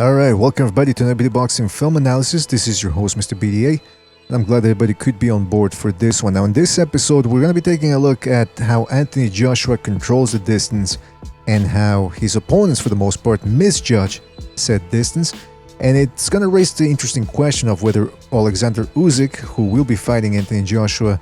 Alright, welcome everybody to another boxing film analysis. This is your host, Mr. BDA. I'm glad everybody could be on board for this one. Now in this episode, we're going to be taking a look at how Anthony Joshua controls the distance and how his opponents, for the most part, misjudge said distance. And it's going to raise the interesting question of whether Alexander Usyk, who will be fighting Anthony Joshua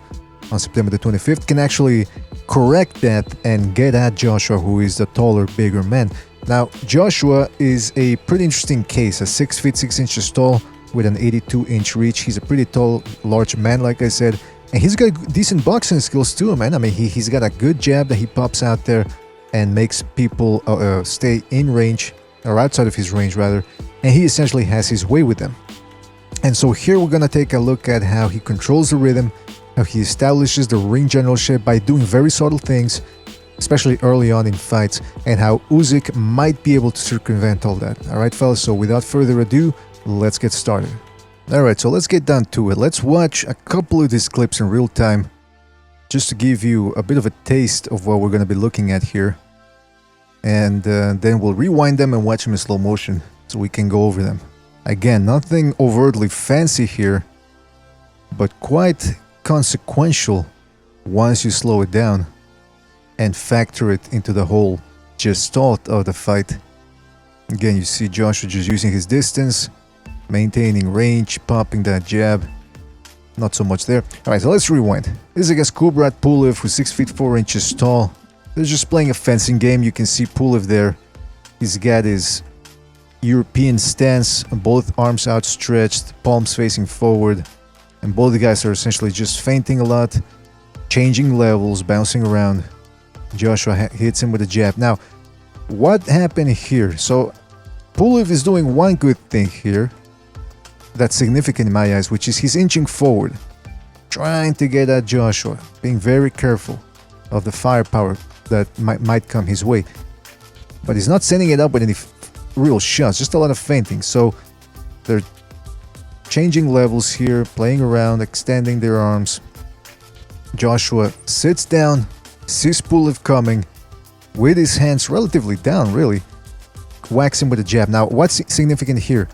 on September the 25th, can actually correct that and get at Joshua, who is the taller, bigger man. Now, Joshua is a pretty interesting case, a 6 feet 6 inches tall with an 82-inch reach. He's a pretty tall, large man, like I said, and he's got decent boxing skills too, man. I mean, he's got a good jab that he pops out there and makes people stay in range, or outside of his range rather, and he essentially has his way with them. And so here we're gonna take a look at how he controls the rhythm, how he establishes the ring generalship by doing very subtle things, especially early on in fights, and how Usyk might be able to circumvent all that. Alright fellas, so without further ado, let's get started. Alright, so let's get down to it. Let's watch a couple of these clips in real time, just to give you a bit of a taste of what we're going to be looking at here. And then we'll rewind them and watch them in slow motion, so we can go over them. Again, nothing overtly fancy here, but quite consequential once you slow it down and factor it into the whole gestalt of the fight. Again, you see Joshua just using his distance, maintaining range, popping that jab. Not so much there. Alright, so let's rewind. This is against Kubrat Pulev, who's 6 feet 4 inches tall. They're just playing a fencing game. You can see Pulev there. He's got his European stance, both arms outstretched, palms facing forward. And both the guys are essentially just feinting a lot, changing levels, bouncing around. Joshua hits him with a jab. Now, what happened here? So, Pulev is doing one good thing here that's significant in my eyes, which is he's inching forward, trying to get at Joshua, being very careful of the firepower that might come his way. But he's not sending it up with any real shots, just a lot of feinting. So, they're changing levels here, playing around, extending their arms. Joshua sits down, sees Pulev coming, with his hands relatively down, really, whacks him with a jab. Now, what's significant here?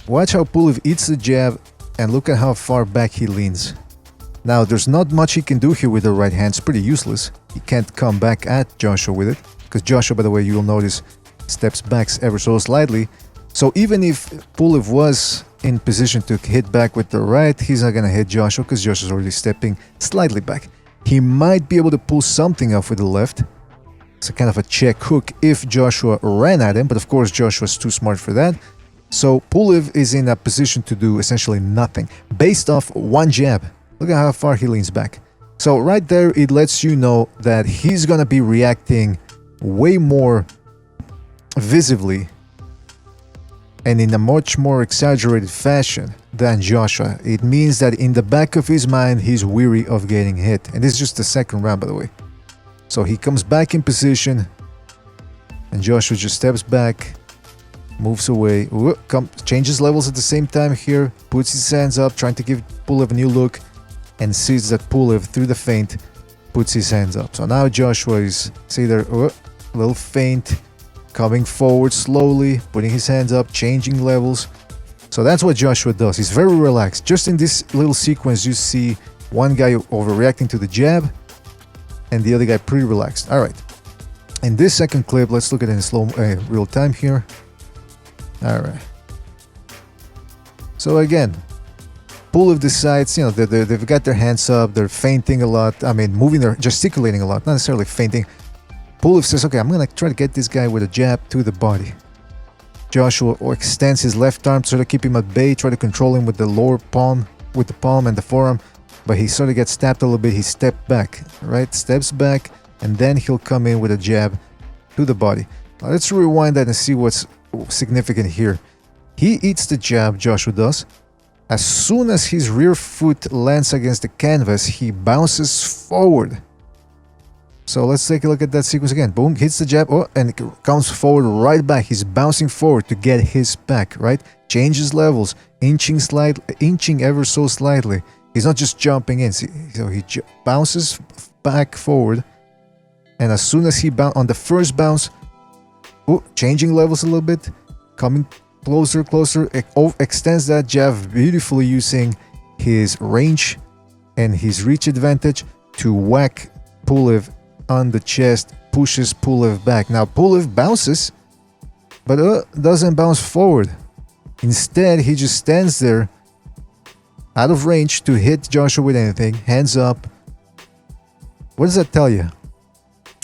Watch how Pulev eats the jab, and look at how far back he leans. Now, there's not much he can do here with the right hand. It's pretty useless. He can't come back at Joshua with it, because Joshua, by the way, you'll notice, steps back ever so slightly. So even if Pulev was in position to hit back with the right, he's not going to hit Joshua, because Joshua's already stepping slightly back. He might be able to pull something off with the left. It's a kind of a check hook if Joshua ran at him, but of course Joshua's too smart for that. So Pulev is in a position to do essentially nothing, based off one jab. Look at how far he leans back. So right there, it lets you know that he's gonna be reacting way more visibly and in a much more exaggerated fashion than Joshua. It means that in the back of his mind, he's weary of getting hit. And this is just the second round, by the way. So he comes back in position, and Joshua just steps back, moves away, changes levels at the same time here, puts his hands up, trying to give Pulev a new look, and sees that Pulev, through the feint, puts his hands up. So now Joshua is, see there, a little feint, coming forward slowly, putting his hands up, changing levels. So that's what Joshua does. He's very relaxed. Just in this little sequence, you see one guy overreacting to the jab, and the other guy pretty relaxed. Alright. In this second clip, let's look at it in slow real time here. Alright. So again, Pulev decides, you know, they've got their hands up, they're feinting a lot. I mean, moving their, gesticulating a lot, not necessarily feinting. Pulev says, okay, I'm going to try to get this guy with a jab to the body. Joshua extends his left arm to sort of keep him at bay, try to control him with the lower palm, with the palm and the forearm, but he sort of gets stabbed a little bit. He stepped back, right? Steps back, and then he'll come in with a jab to the body. Now let's rewind that and see what's significant here. He eats the jab, Joshua does. As soon as his rear foot lands against the canvas, he bounces forward. So let's take a look at that sequence again. Boom, hits the jab, and it comes forward right back. He's bouncing forward to get his back, right? Changes levels, inching ever so slightly. He's not just jumping in. See, so he bounces back forward, and as soon as he on the first bounce, changing levels a little bit, coming closer, closer, extends that jab beautifully using his range and his reach advantage to whack Pulev on the chest, pushes Pulev back. Now Pulev bounces, but doesn't bounce forward. Instead, he just stands there, out of range to hit Joshua with anything, hands up. What does that tell you?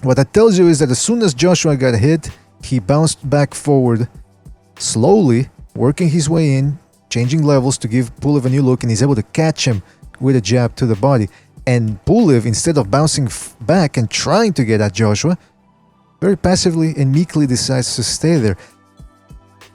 What that tells you is that as soon as Joshua got hit, he bounced back forward, slowly, working his way in, changing levels to give Pulev a new look, and he's able to catch him with a jab to the body. And Pulev, instead of bouncing back and trying to get at Joshua, very passively and meekly decides to stay there.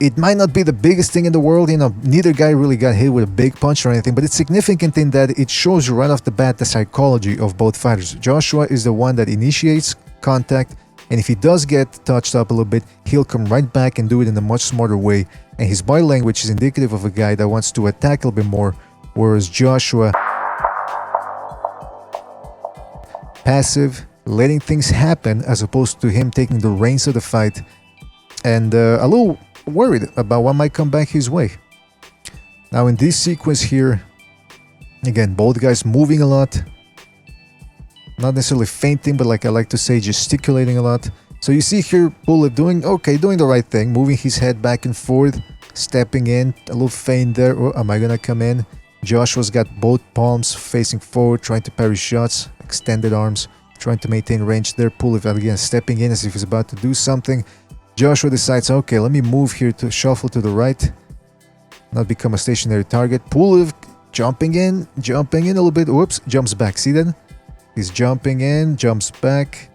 It might not be the biggest thing in the world, you know, neither guy really got hit with a big punch or anything, but it's significant in that it shows you right off the bat the psychology of both fighters. Joshua is the one that initiates contact, and if he does get touched up a little bit, he'll come right back and do it in a much smarter way, and his body language is indicative of a guy that wants to attack a little bit more, whereas Joshua, passive, letting things happen as opposed to him taking the reins of the fight, and a little worried about what might come back his way. Now in this sequence here, again, both guys moving a lot, not necessarily fainting, but like I like to say, gesticulating a lot. So you see here Pulev doing the right thing, moving his head back and forth, stepping in, a little feint there. Oh, am I gonna come in? Joshua's got both palms facing forward, trying to parry shots, extended arms, trying to maintain range there. Pulev again stepping in as if he's about to do something. Joshua decides, okay, let me move here to shuffle to the right, not become a stationary target. Pulev jumping in a little bit. Whoops, jumps back. See that? He's jumping in, jumps back,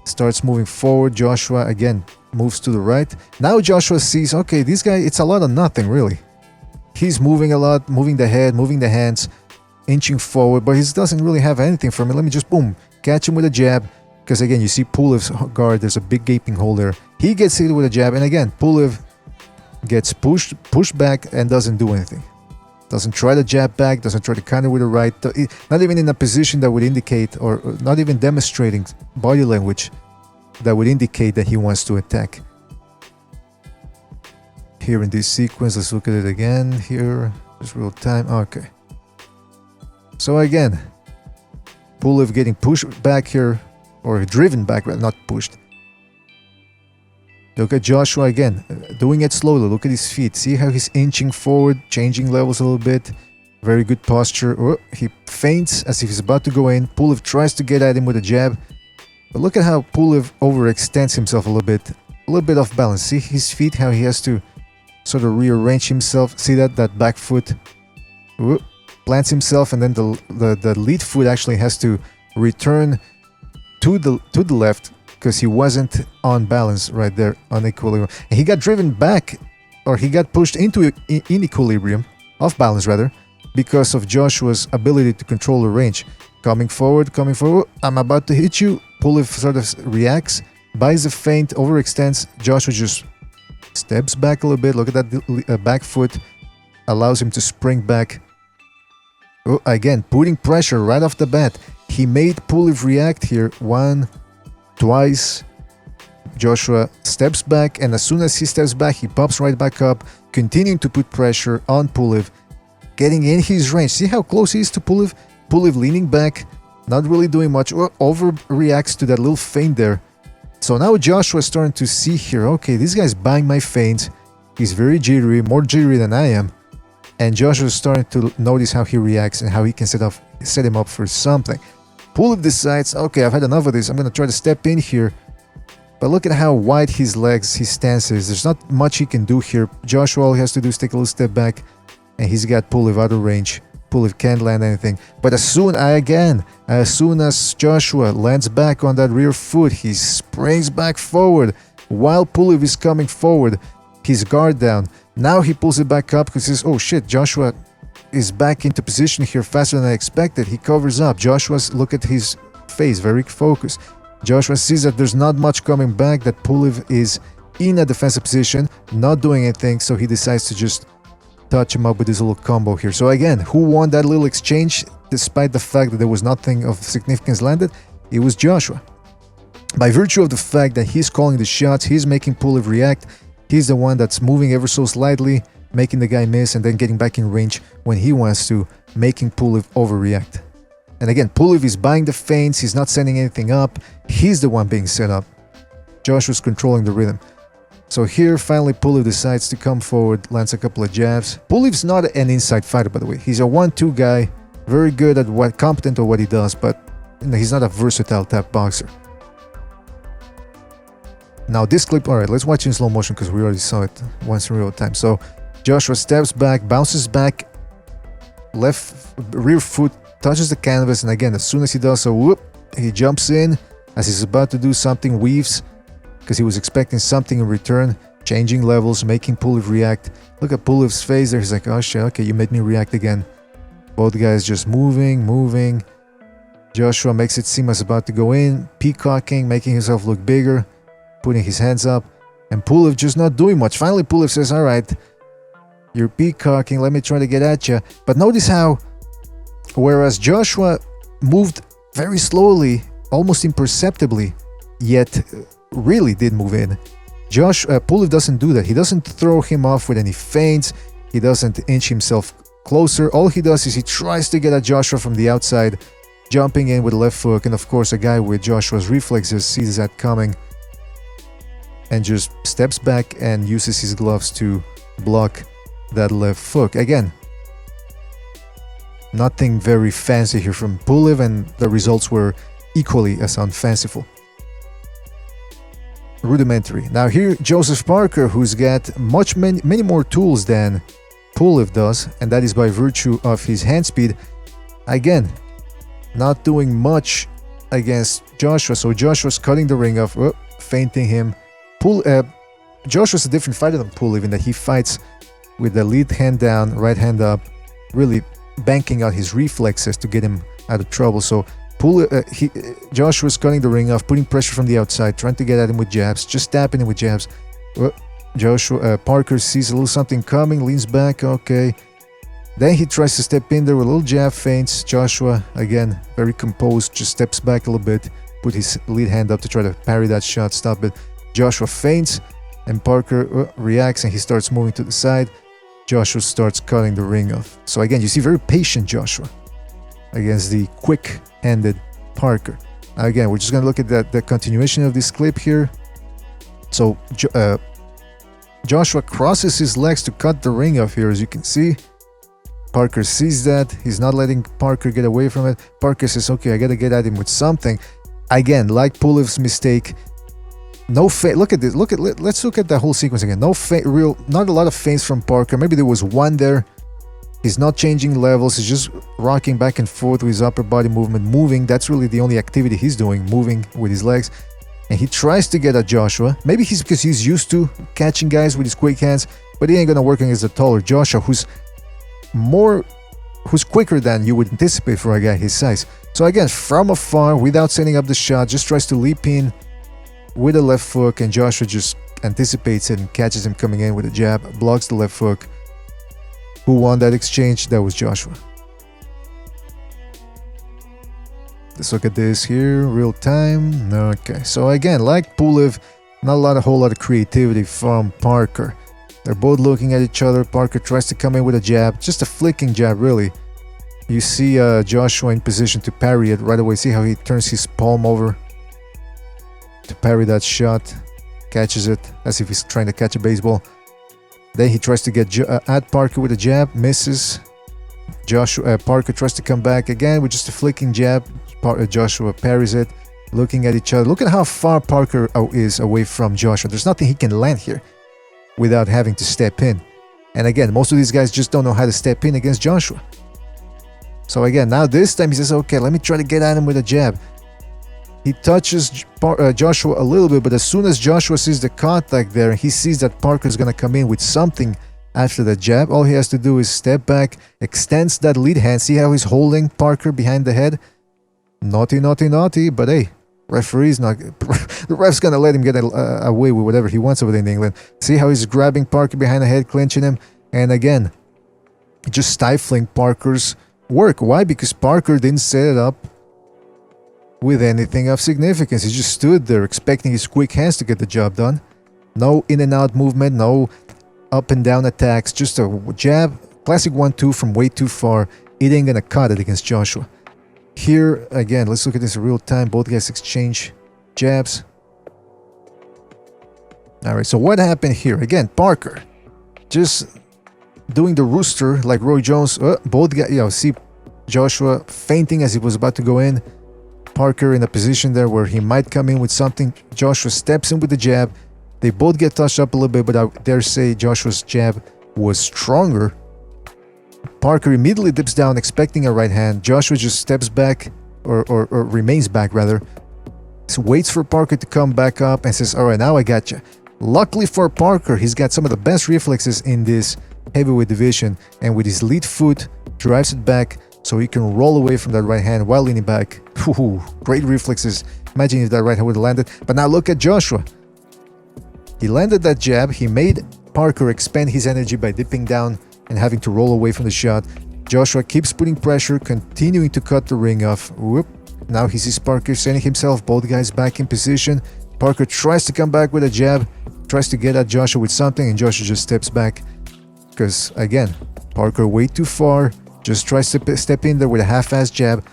starts moving forward. Joshua again moves to the right. Now Joshua sees, okay, this guy, it's a lot of nothing really. He's moving a lot, moving the head, moving the hands, inching forward, but he doesn't really have anything from it. Let me just, boom, catch him with a jab. Because again, you see Pulev's guard, there's a big gaping hole there. He gets hit with a jab, and again, Pulev gets pushed back and doesn't do anything. Doesn't try to jab back, doesn't try to counter with a right, not even in a position that would indicate, or not even demonstrating body language that would indicate that he wants to attack. Here in this sequence, let's look at it again here, just real time. Okay. So again, Pulev getting pushed back here, or driven back, not pushed. Look at Joshua again, doing it slowly. Look at his feet. See how he's inching forward, changing levels a little bit. Very good posture. Oh, he feints as if he's about to go in. Pulev tries to get at him with a jab. But look at how Pulev overextends himself a little bit off balance. See his feet, how he has to sort of rearrange himself. See that back foot plants himself, and then the lead foot actually has to return to the left because he wasn't on balance right there on equilibrium. And he got driven back, or he got pushed into inequilibrium, off balance rather, because of Joshua's ability to control the range. Coming forward, I'm about to hit you. Pulev sort of reacts, buys a feint, overextends. Joshua just steps back a little bit. Look at that back foot, allows him to spring back. Oh, again, putting pressure right off the bat. He made Pulev react here twice. Joshua steps back, and as soon as he steps back, he pops right back up, continuing to put pressure on Pulev, getting in his range. See how close he is to Pulev? Pulev leaning back, not really doing much, or overreacts to that little feint there. So now Joshua is starting to see here, okay, this guy's buying my feint. He's very jittery, more jittery than I am. And Joshua is starting to notice how he reacts and how he can set him up for something. Pulev decides, okay, I've had enough of this. I'm going to try to step in here. But look at how wide his legs, his stance is. There's not much he can do here. Joshua, all he has to do is take a little step back, and he's got Pulev out of range. Pulev can't land anything. But as soon as Joshua lands back on that rear foot, he springs back forward. While Pulev is coming forward, his guard down. Now he pulls it back up because he says, oh shit, Joshua is back into position here faster than I expected. He covers up. Joshua's, look at his face, very focused. Joshua sees that there's not much coming back, that Pulev is in a defensive position, not doing anything, so he decides to just touch him up with this little combo here. So again, who won that little exchange despite the fact that there was nothing of significance landed? It was Joshua. By virtue of the fact that he's calling the shots, he's making Pulev react, He's the one that's moving ever so slightly, making the guy miss and then getting back in range when he wants to, making Pulev overreact. And again, Pulev is buying the feints, he's not sending anything up, he's the one being set up. Joshua's controlling the rhythm. So here, finally, Pulev decides to come forward, lands a couple of jabs. Pulev's not an inside fighter, by the way. He's a 1-2 guy, very good at competent at what he does, but he's not a versatile type boxer. Now this clip, alright, let's watch in slow motion because we already saw it once in real time. So Joshua steps back, bounces back, left rear foot touches the canvas, and again, as soon as he does so, whoop, he jumps in as he's about to do something, weaves, because he was expecting something in return, changing levels, making Pulev react. Look at Pulev's face there, he's like, oh shit, okay, you made me react again. Both guys just moving. Joshua makes it seem as about to go in, peacocking, making himself look bigger, putting his hands up, and Pulev just not doing much. Finally, Pulev says, alright, you're peacocking, let me try to get at you. But notice how, whereas Joshua moved very slowly, almost imperceptibly, yet really did move in, Pulev doesn't do that. He doesn't throw him off with any feints, he doesn't inch himself closer. All he does is he tries to get at Joshua from the outside, jumping in with a left hook, and of course a guy with Joshua's reflexes sees that coming and just steps back and uses his gloves to block that left hook. Again, nothing very fancy here from Pulev, and the results were equally as unfanciful. Rudimentary. Now here, Joseph Parker, who's got many more tools than Pulev does, and that is by virtue of his hand speed. Again, not doing much against Joshua, so Joshua's cutting the ring off, feinting him. Joshua's a different fighter than Pulev in that he fights with the lead hand down, right hand up, really banking out his reflexes to get him out of trouble. So Joshua's cutting the ring off, putting pressure from the outside, trying to get at him with jabs, just tapping him with jabs. Parker sees a little something coming, leans back, okay. Then he tries to step in there with a little jab feints. Joshua, again, very composed, just steps back a little bit, put his lead hand up to try to parry that shot, stop it. Joshua feints, and Parker reacts, and he starts moving to the side. Joshua starts cutting the ring off. So again, you see very patient Joshua against the quick-handed Parker. Now again, we're just going to look at the continuation of this clip here. So Joshua crosses his legs to cut the ring off here, as you can see. Parker sees that. He's not letting Parker get away from it. Parker says, okay, I got to get at him with something. Again, like Pulev's mistake, no feint. Look at this. Let's look at the whole sequence again. No feint, not a lot of feints from Parker. Maybe there was one there. He's not changing levels. He's just rocking back and forth with his upper body movement, moving. That's really the only activity he's doing, moving with his legs. And he tries to get at Joshua. Maybe because he's used to catching guys with his quick hands, but he ain't gonna work against the taller Joshua, who's quicker than you would anticipate for a guy his size. So again, from afar, without setting up the shot, just tries to leap in with a left hook, and Joshua just anticipates it and catches him coming in with a jab, blocks the left hook. Who won that exchange? That was Joshua. Let's look at this here, real time. Okay, so again, like Pulev, not a whole lot of creativity from Parker. They're both looking at each other. Parker tries to come in with a jab, just a flicking jab, really. You see Joshua in position to parry it right away. See how he turns his palm over to parry that shot, catches it as if he's trying to catch a baseball. Then he tries to get at Parker with a jab, misses. Parker tries to come back again with just a flicking jab. Joshua parries it, looking at each other. Look at how far Parker is away from Joshua. There's nothing he can land here without having to step in. And again, most of these guys just don't know how to step in against Joshua. So again, now this time he says, okay, let me try to get at him with a jab. He touches Joshua a little bit, but as soon as Joshua sees the contact there, he sees that Parker's going to come in with something after the jab. All he has to do is step back, extends that lead hand. See how he's holding Parker behind the head? Naughty, naughty, naughty, but hey, referee's not... the ref's going to let him get away with whatever he wants over there in England. See how he's grabbing Parker behind the head, clinching him, and again, just stifling Parker's work. Why? Because Parker didn't set it up with anything of significance. He just stood there expecting his quick hands to get the job done. No in and out movement, no up and down attacks, just a jab, classic 1-2 from way too far. It ain't gonna cut it against Joshua. Here, again, let's look at this in real time. Both guys exchange jabs. Alright, so what happened here? Again, Parker just doing the rooster like Roy Jones. Both guys, see Joshua fainting as he was about to go in. Parker in a position there where he might come in with something. Joshua steps in with the jab. They both get touched up a little bit, but I dare say Joshua's jab was stronger. Parker immediately dips down, expecting a right hand. Joshua just steps back, or remains back rather. So waits for Parker to come back up and says, "Alright, now I got you." Luckily for Parker, he's got some of the best reflexes in this heavyweight division, and with his lead foot, drives it back so he can roll away from that right hand while leaning back. Ooh, great reflexes. Imagine if that right hand would have landed. But now look at Joshua. He landed that jab. He made Parker expend his energy by dipping down and having to roll away from the shot. Joshua keeps putting pressure, continuing to cut the ring off. Whoop. Now he sees Parker sending himself, both guys back in position. Parker tries to come back with a jab, tries to get at Joshua with something, and Joshua just steps back. Because, again, Parker way too far, just tries to step in there with a half-assed jab,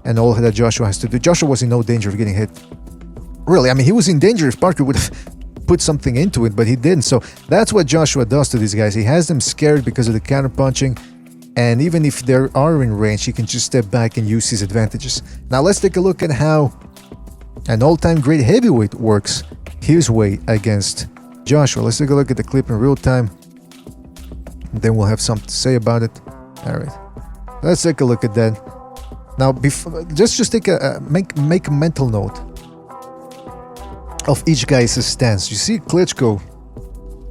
and all that Joshua has to do. Joshua was in no danger of getting hit. Really, I mean, he was in danger if Parker would have put something into it, but he didn't. So that's what Joshua does to these guys. He has them scared because of the counter-punching, and even if they are in range, he can just step back and use his advantages. Now let's take a look at how an all-time great heavyweight works his way against Joshua. Let's take a look at the clip in real time. Then we'll have something to say about it. Alright, let's take a look at that. Now, before, just take make a mental note of each guy's stance. You see Klitschko,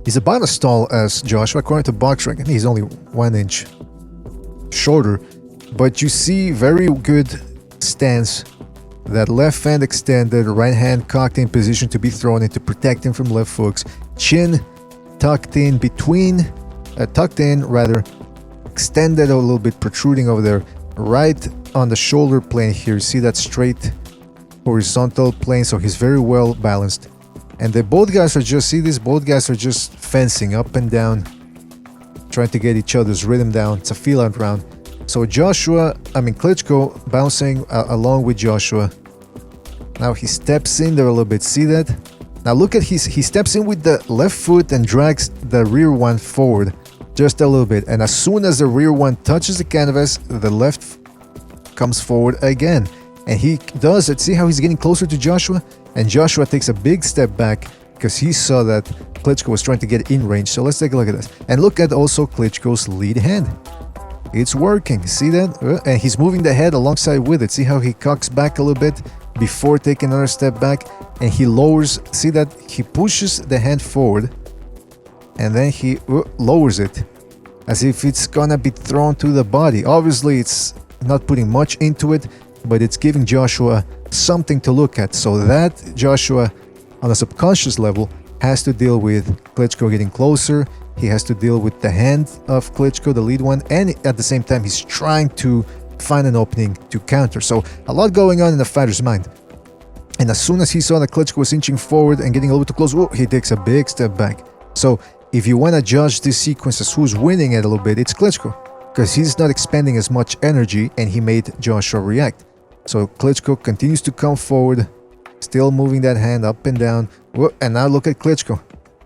he's about as tall as Joshua. According to BoxRec, I think he's only 1 inch shorter. But you see very good stance. That left hand extended, right hand cocked in position to be thrown in to protect him from left hooks. Chin tucked in between, extended a little bit, protruding over there. Right on the shoulder plane here, you see that straight horizontal plane, so he's very well balanced. And both guys are just fencing up and down, trying to get each other's rhythm down. It's a feel-out round. So Klitschko bouncing along with Joshua. Now he steps in there a little bit, see that? Now look at he steps in with the left foot and drags the rear one forward just a little bit. And as soon as the rear one touches the canvas, the left comes forward again. And he does it. See how he's getting closer to Joshua? And Joshua takes a big step back because he saw that Klitschko was trying to get in range. So let's take a look at this. And look at also Klitschko's lead hand. It's working, see that? And he's moving the head alongside with it. See how he cocks back a little bit before taking another step back, and he lowers, see that? He pushes the hand forward and then he lowers it as if it's gonna be thrown to the body. Obviously it's not putting much into it, but it's giving Joshua something to look at. So that Joshua on a subconscious level has to deal with Klitschko getting closer. He has to deal with the hand of Klitschko, the lead one, and at the same time he's trying to find an opening to counter. So a lot going on in the fighter's mind. And as soon as he saw that Klitschko was inching forward and getting a little bit too close, he takes a big step back. So if you want to judge this sequence as who's winning it a little bit, it's Klitschko, because he's not expending as much energy and he made Joshua react. So Klitschko continues to come forward, still moving that hand up and down. And now look at Klitschko.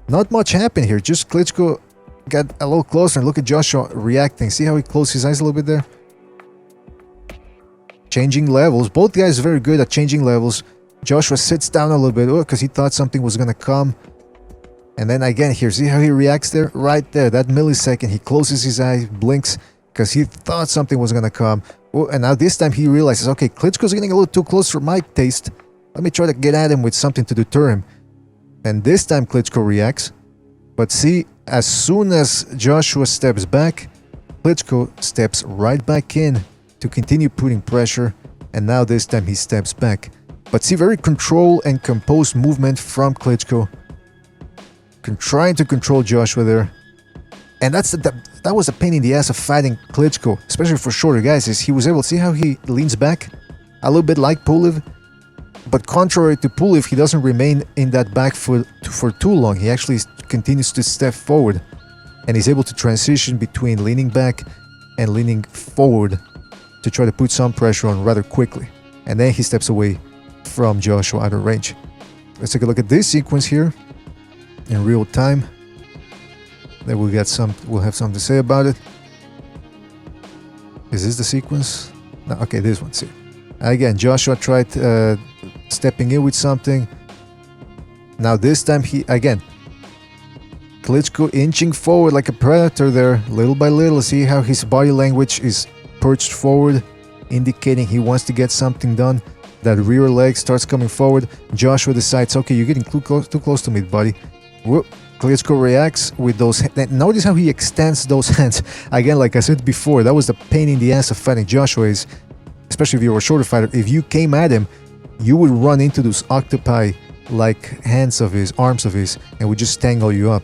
Not much happened here, just Klitschko got a little closer, and look at Joshua reacting. See how he closed his eyes a little bit there? Changing levels. Both guys are very good at changing levels. Joshua sits down a little bit because he thought something was going to come. And then again here, see how he reacts there? Right there, that millisecond, he closes his eyes, blinks, because he thought something was going to come. And now this time he realizes, okay, Klitschko's getting a little too close for my taste. Let me try to get at him with something to deter him. And this time Klitschko reacts. But see, as soon as Joshua steps back, Klitschko steps right back in to continue putting pressure. And now this time he steps back. But see, very controlled and composed movement from Klitschko. Trying to control Joshua there. And that was a pain in the ass of fighting Klitschko, especially for shorter guys, is he was able to see how he leans back a little bit like Pulev. But contrary to Pulev, he doesn't remain in that back foot for too long. He actually continues to step forward and he's able to transition between leaning back and leaning forward to try to put some pressure on rather quickly. And then he steps away from Joshua out of range. Let's take a look at this sequence here in real time. Then we'll have something to say about it. Is this the sequence? No, okay, this one's here. Again, Joshua tried stepping in with something. Now this time Klitschko inching forward like a predator there, little by little. See how his body language is perched forward, indicating he wants to get something done. That rear leg starts coming forward. Joshua decides, okay, you're getting too close to me, buddy. Whoop. Klitschko reacts with those. Notice how he extends those hands. Again, like I said before, that was the pain in the ass of fighting Joshua, is, especially if you were a shorter fighter, if you came at him, you would run into those octopi-like hands of his, arms of his, and would just tangle you up.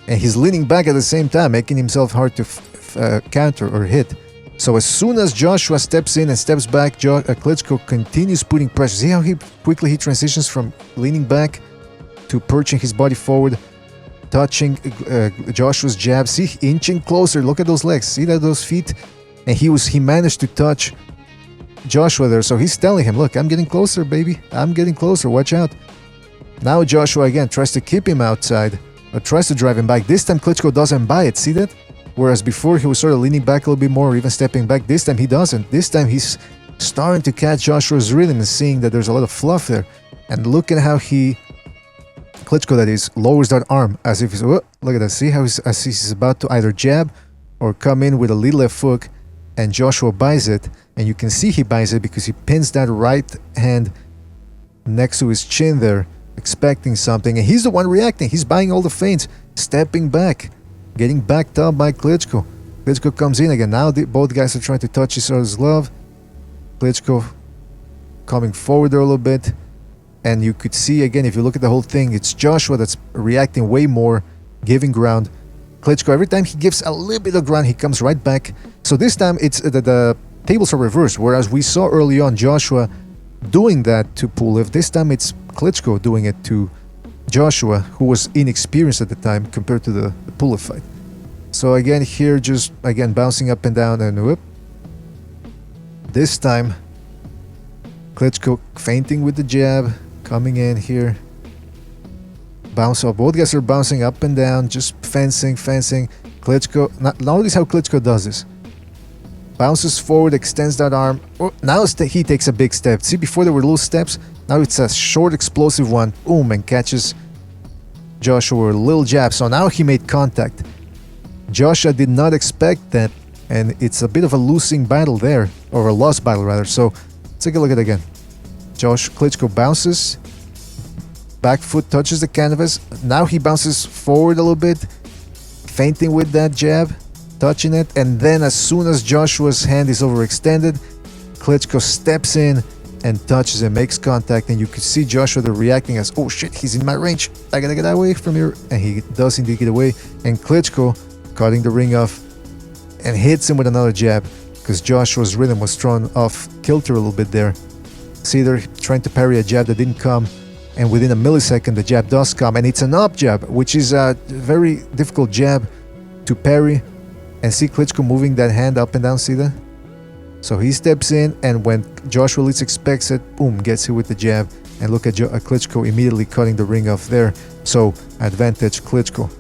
And he's leaning back at the same time, making himself hard to counter or hit. So as soon as Joshua steps in and steps back, Klitschko continues putting pressure. See how quickly he transitions from leaning back to perching his body forward, touching Joshua's jab. See, inching closer. Look at those legs. See those feet? And he managed to touch Joshua there. So he's telling him, look, I'm getting closer, baby. I'm getting closer. Watch out. Now Joshua again tries to keep him outside, or tries to drive him back. This time Klitschko doesn't buy it. See that? Whereas before he was sort of leaning back a little bit more, or even stepping back. This time he doesn't. This time he's starting to catch Joshua's rhythm and seeing that there's a lot of fluff there. And look at how Klitschko, that is, lowers that arm as if he's, oh, look at that. See how he's about to either jab or come in with a lead left hook, and Joshua buys it. And you can see he buys it because he pins that right hand next to his chin there, expecting something. And he's the one reacting. He's buying all the feints, stepping back, getting backed up by Klitschko. Klitschko comes in again. Now both guys are trying to touch each other's glove. Klitschko coming forward there a little bit. And you could see again, if you look at the whole thing, it's Joshua that's reacting way more, giving ground. Klitschko, every time he gives a little bit of ground, he comes right back. So this time it's the tables are reversed. Whereas we saw early on Joshua doing that to Pulev, this time it's Klitschko doing it to Joshua, who was inexperienced at the time compared to the Pulev fight. So again here, just again bouncing up and down, and whoop. This time Klitschko feinting with the jab, coming in here, bounce up. Both guys are bouncing up and down, just fencing. Klitschko, notice how Klitschko does this. Bounces forward, extends that arm. Oh, now he takes a big step. See, before there were little steps, now it's a short, explosive one. Boom, and catches Joshua with a little jab. So now he made contact. Joshua did not expect that, and it's a bit of a losing battle there, or a lost battle rather. So let's take a look at it again. Klitschko bounces, back foot touches the canvas. Now he bounces forward a little bit, feinting with that jab, touching it, and then as soon as Joshua's hand is overextended, Klitschko steps in and touches and makes contact, and you can see Joshua there reacting as, oh shit, he's in my range, I gotta get away from here, and he does indeed get away, and Klitschko cutting the ring off and hits him with another jab, because Joshua's rhythm was thrown off kilter a little bit there. See, they're trying to parry a jab that didn't come, and within a millisecond the jab does come, and it's an up jab, which is a very difficult jab to parry. And see Klitschko moving that hand up and down, see that? So he steps in, and when Joshua least expects it, boom, gets hit with the jab. And look at Klitschko immediately cutting the ring off there. So advantage Klitschko.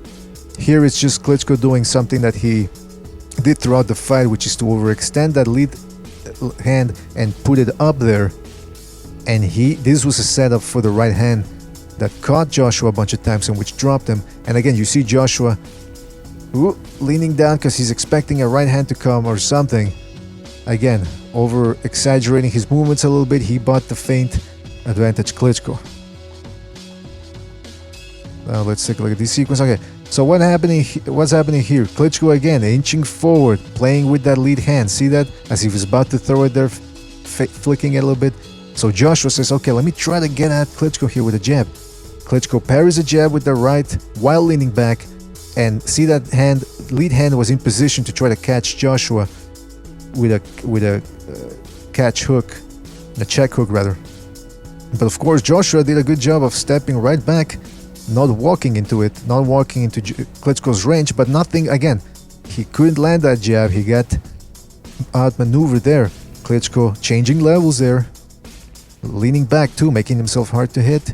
Here it's just Klitschko doing something that he did throughout the fight, which is to overextend that lead hand and put it up there. And this was a setup for the right hand that caught Joshua a bunch of times and which dropped him. And again, you see Joshua leaning down because he's expecting a right hand to come or something. Again, over exaggerating his movements a little bit. He bought the feint. Advantage Klitschko. Now let's take a look at this sequence. Okay, so what's happening here? Klitschko again inching forward, playing with that lead hand. See that? As he was about to throw it there, flicking it a little bit. So Joshua says, okay, let me try to get at Klitschko here with a jab. Klitschko parries a jab with the right while leaning back. And see that lead hand was in position to try to catch Joshua with a catch hook, a check hook rather. But of course, Joshua did a good job of stepping right back, not walking into it, not walking into Klitschko's range, but nothing again. He couldn't land that jab. He got outmaneuvered there. Klitschko changing levels there, leaning back too, making himself hard to hit.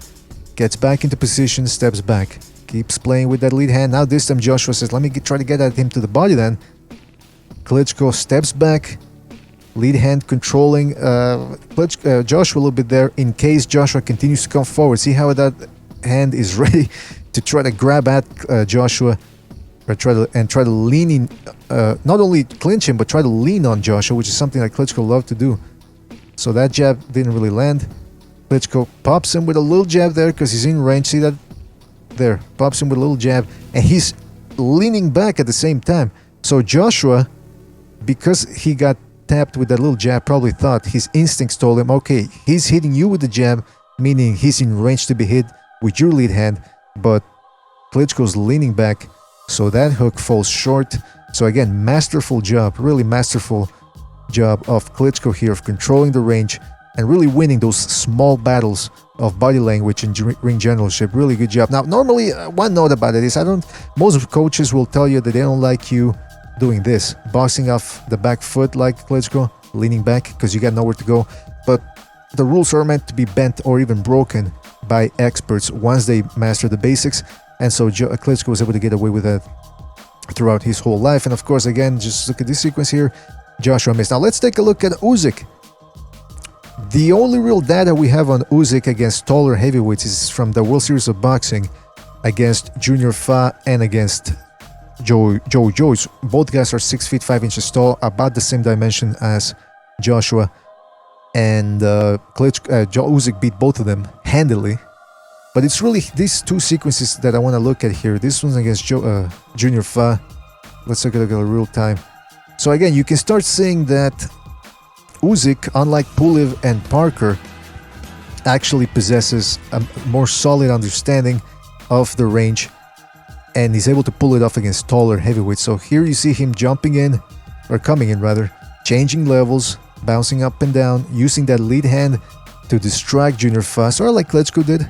Gets back into position, steps back, keeps playing with that lead hand. Now this time Joshua says, let me try to get at him to the body then. Klitschko steps back, lead hand controlling Joshua a little bit there in case Joshua continues to come forward. See how that hand is ready to try to grab at Joshua, or try to lean in, not only clinch him but try to lean on Joshua, which is something that Klitschko loved to do. So that jab didn't really land. Klitschko pops him with a little jab there because he's in range. See that? There, pops him with a little jab, and he's leaning back at the same time. So Joshua, because he got tapped with that little jab, probably thought, his instincts told him, okay, he's hitting you with the jab, meaning he's in range to be hit with your lead hand, but Klitschko's leaning back, so that hook falls short. So again, masterful job, really masterful job of Klitschko here of controlling the range and really winning those small battles of body language and ring generalship. Really good job. Now, normally, one note about it is most coaches will tell you that they don't like you doing this, boxing off the back foot like Klitschko, leaning back because you got nowhere to go. But the rules are meant to be bent or even broken by experts once they master the basics, and so Klitschko was able to get away with that throughout his whole life. And of course, again, just look at this sequence here. Joshua missed. Now let's take a look at Usyk. The only real data we have on Usyk against taller heavyweights is from the World Series of Boxing against Junior Fa and against Joyce. Both guys are 6 feet 5 inches tall, about the same dimension as Joshua. And Usyk beat both of them handily. But it's really these two sequences that I want to look at here. This one's against Junior Fa. Let's take a look at the real time. So again, you can start seeing that Usyk, unlike Pulev and Parker, actually possesses a more solid understanding of the range and he's able to pull it off against taller heavyweights. So here you see him jumping in, or coming in rather, changing levels, bouncing up and down, using that lead hand to distract Junior Fa, sort of like Klitschko did.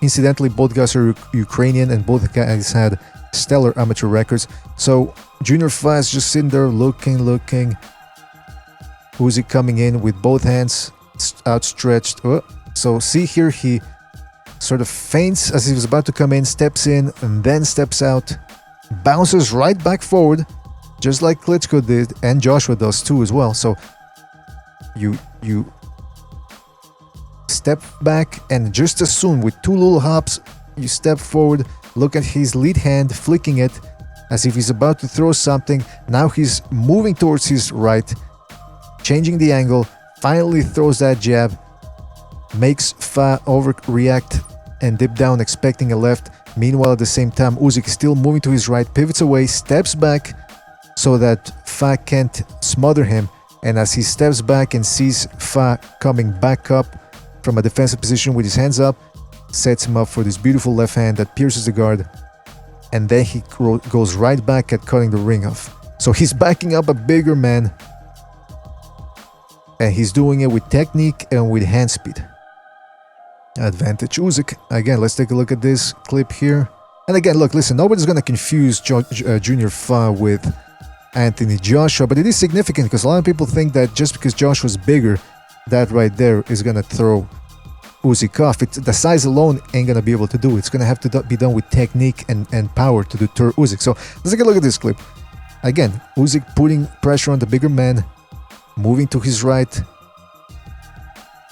Incidentally, both guys are Ukrainian and both guys had stellar amateur records. So Junior Fa is just sitting there looking. Usyk coming in with both hands outstretched. Oh, so see here, he sort of feints as he was about to come in, steps in and then steps out, bounces right back forward, just like Klitschko did, and Joshua does too as well. So you step back, and just as soon, with two little hops, you step forward. Look at his lead hand flicking it as if he's about to throw something. Now he's moving towards his right, changing the angle, finally throws that jab, makes Fa overreact and dip down expecting a left. Meanwhile, at the same time, Usyk is still moving to his right, pivots away, steps back so that Fa can't smother him. And as he steps back and sees Fa coming back up from a defensive position with his hands up, sets him up for this beautiful left hand that pierces the guard. And then he goes right back at cutting the ring off. So he's backing up a bigger man, and he's doing it with technique and with hand speed. Advantage Usyk. Again, let's take a look at this clip here. And again, look, listen, nobody's going to confuse Junior Fa with Anthony Joshua, but it is significant because a lot of people think that just because Joshua's bigger, that right there is going to throw Usyk off. The size alone ain't going to be able to do it. It's going to have to be done with technique and power to deter Usyk. So let's take a look at this clip. Again, Usyk putting pressure on the bigger man, moving to his right,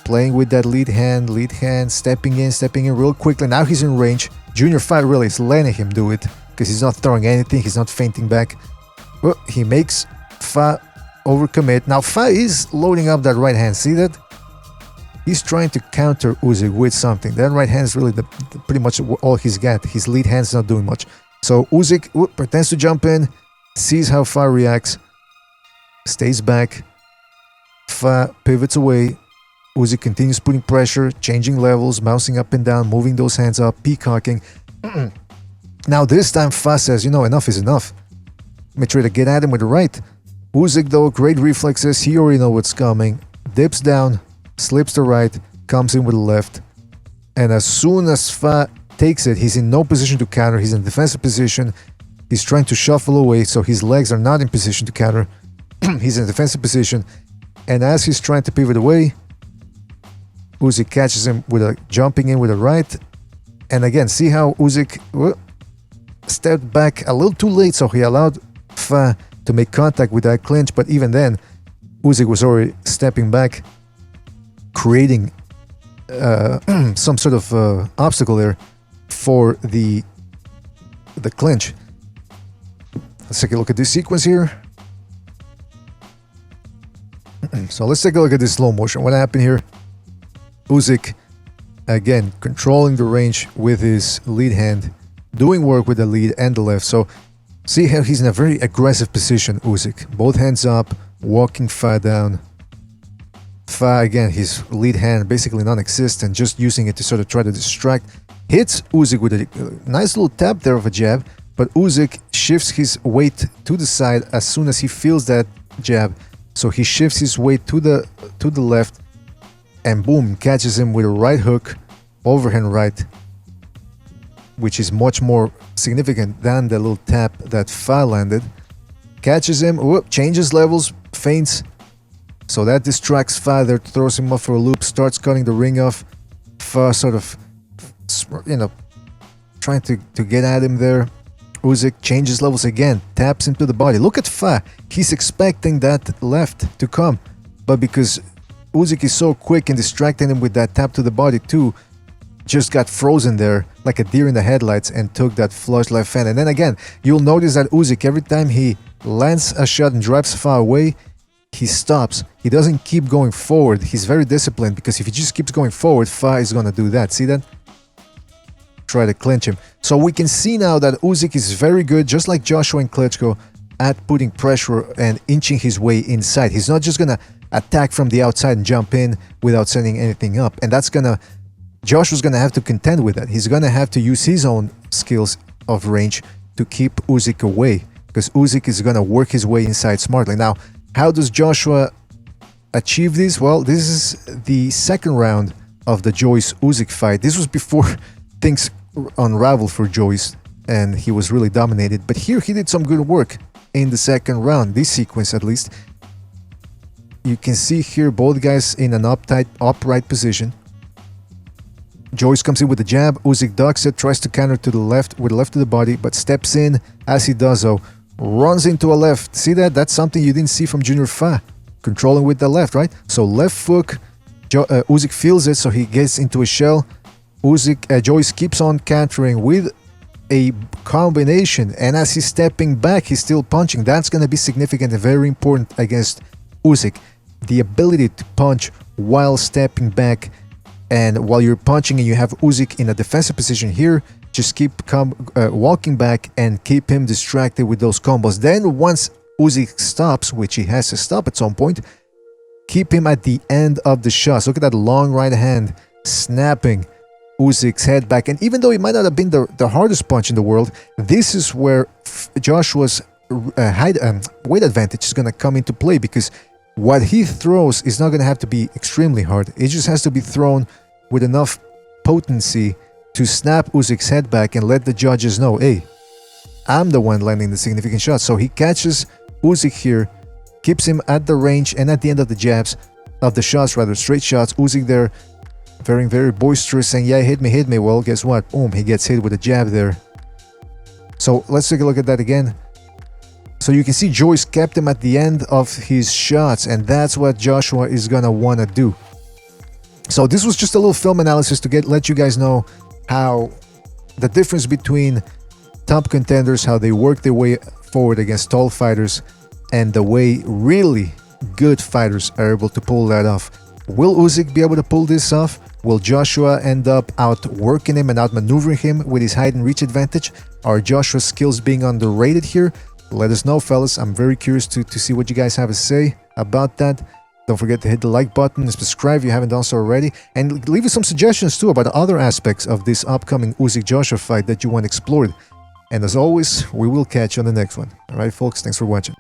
playing with that lead hand, stepping in real quickly. Now he's in range. Junior Fa really is letting him do it because he's not throwing anything, he's not feinting back. Well, he makes Fa overcommit. Now Fa is loading up that right hand. See that? He's trying to counter Usyk with something. That right hand is really pretty much all he's got. His lead hand's not doing much. So Usyk pretends to jump in, sees how Fa reacts, stays back. Fa pivots away. Usyk continues putting pressure, changing levels, bouncing up and down, moving those hands up, peacocking. Now this time Fa says, you know, enough is enough. Let me try to get at him with the right. Usyk though, great reflexes, he already knows what's coming. Dips down, slips the right, comes in with the left, and as soon as Fa takes it, he's in no position to counter. He's in defensive position. He's trying to shuffle away, so his legs are not in position to counter. He's in a defensive position, and as he's trying to pivot away, Usyk catches him with a jumping in with a right. And again, see how Usyk stepped back a little too late, so he allowed Fa to make contact with that clinch, but even then, Usyk was already stepping back, creating some sort of obstacle there for the clinch. Let's take a look at this sequence here. So let's take a look at this slow motion. What happened here? Usyk, again, controlling the range with his lead hand, doing work with the lead and the left. So see how he's in a very aggressive position, Usyk. Both hands up, walking Fa down. Fa, again, his lead hand basically non-existent, just using it to sort of try to distract. Hits Usyk with a nice little tap there of a jab, but Usyk shifts his weight to the side as soon as he feels that jab. So he shifts his weight to the left, and boom, catches him with a right hook, overhand right, which is much more significant than the little tap that Fa landed. Catches him, changes levels, feints. So that distracts Fa there, throws him off for a loop, starts cutting the ring off. Fa sort of, trying to get at him there. Usyk changes levels again, taps him to the body. Look at Fa, he's expecting that left to come, but because Usyk is so quick in distracting him with that tap to the body too, just got frozen there like a deer in the headlights and took that flush left hand. And then again, you'll notice that Usyk, every time he lands a shot and drives Fa away, he stops. He doesn't keep going forward. He's very disciplined, because if he just keeps going forward, Fa is going to do that. See that? Try to clinch him. So we can see now that Usyk is very good, just like Joshua and Klitschko, at putting pressure and inching his way inside. He's not just going to attack from the outside and jump in without setting anything up. And that's gonna, Joshua's gonna have to contend with that. He's gonna have to use his own skills of range to keep Usyk away, because Usyk is gonna work his way inside smartly. Now, how does Joshua achieve this? Well, this is the second round of the Joyce-Usyk fight. This was before things unraveled for Joyce, and he was really dominated. But here he did some good work in the second round, this sequence at least. You can see here both guys in an upright position. Joyce comes in with a jab, Usyk ducks it, tries to counter to the left with the left of the body, but steps in. As he does so, runs into a left. See that? That's something you didn't see from Junior Fa, controlling with the left, right? So left hook, Usyk feels it, so he gets into a shell. Joyce keeps on countering with a combination, and as he's stepping back, he's still punching. That's going to be significant and very important against Usyk. The ability to punch while stepping back, and while you're punching and you have Usyk in a defensive position here, just keep walking back and keep him distracted with those combos. Then once Usyk stops, which he has to stop at some point, keep him at the end of the shots. Look at that long right hand snapping Usyk's head back. And even though it might not have been the hardest punch in the world, this is where Joshua's weight advantage is going to come into play, because what he throws is not going to have to be extremely hard. It just has to be thrown with enough potency to snap Usyk's head back and let the judges know, hey, I'm the one landing the significant shot. So he catches Usyk here, keeps him at the range and at the end of the jabs, of the shots rather, straight shots. Usyk there, very, very boisterous, saying, yeah, hit me. Well, guess what? Boom, he gets hit with a jab there. So let's take a look at that again. So you can see Joyce kept him at the end of his shots, and that's what Joshua is gonna want to do. So this was just a little film analysis to let you guys know how the difference between top contenders, how they work their way forward against tall fighters, and the way really good fighters are able to pull that off. Will Usyk be able to pull this off? Will Joshua end up outworking him and outmaneuvering him with his height and reach advantage? Are Joshua's skills being underrated here? Let us know, fellas. I'm very curious to see what you guys have to say about that. Don't forget to hit the like button and subscribe if you haven't done so already. And leave us some suggestions too about other aspects of this upcoming Usyk-Joshua fight that you want explored. And as always, we will catch you on the next one. Alright folks, thanks for watching.